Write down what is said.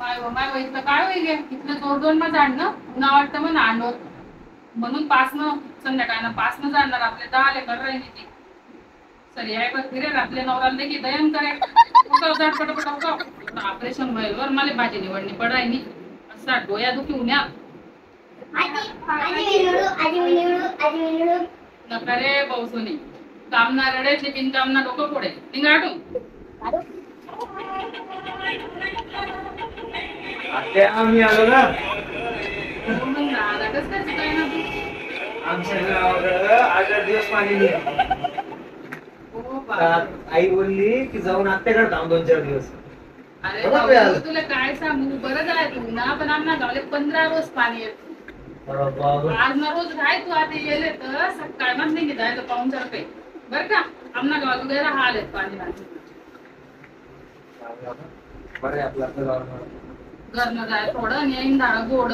माय इथलं काय होईल इथलं जोरदोर न जाणं पुन्हा वाटतं मग नांदोर म्हणून पासनं संध्याकाळनं पासनं जाणार आपले 10 लेकर राहिली ती सरी आहे बघ फिरेल आपल्या नवराला देखी दयन करे ऑपरेशन व्हायला वर मला भाजी निवडणी पडायनी असा डोया दुखी उन्या नका रे पाऊसोनी काम ना रडायचे बिन काम ना डोकं फोडे निघाडून आम्ही आलो ना कसं काय ना तू आमच्या गावाकडं 8 दिवस पाणी नाही आई बोलली की जाऊन आत्याकडे थांब 2-4 दिवस अरे बाबा तुला काय सांगू बरं झालंय तू ना पण आम्हाला गावले 15 रोज पाणी येत आज ना रोज राय तू आता येले तर सकाळ मग नाही जायचं पाहुणचार काही बरं का आमना गावाला गैर हाल आहेत पाणी बरं आपलं घरनं जाय थोडं आणि गोड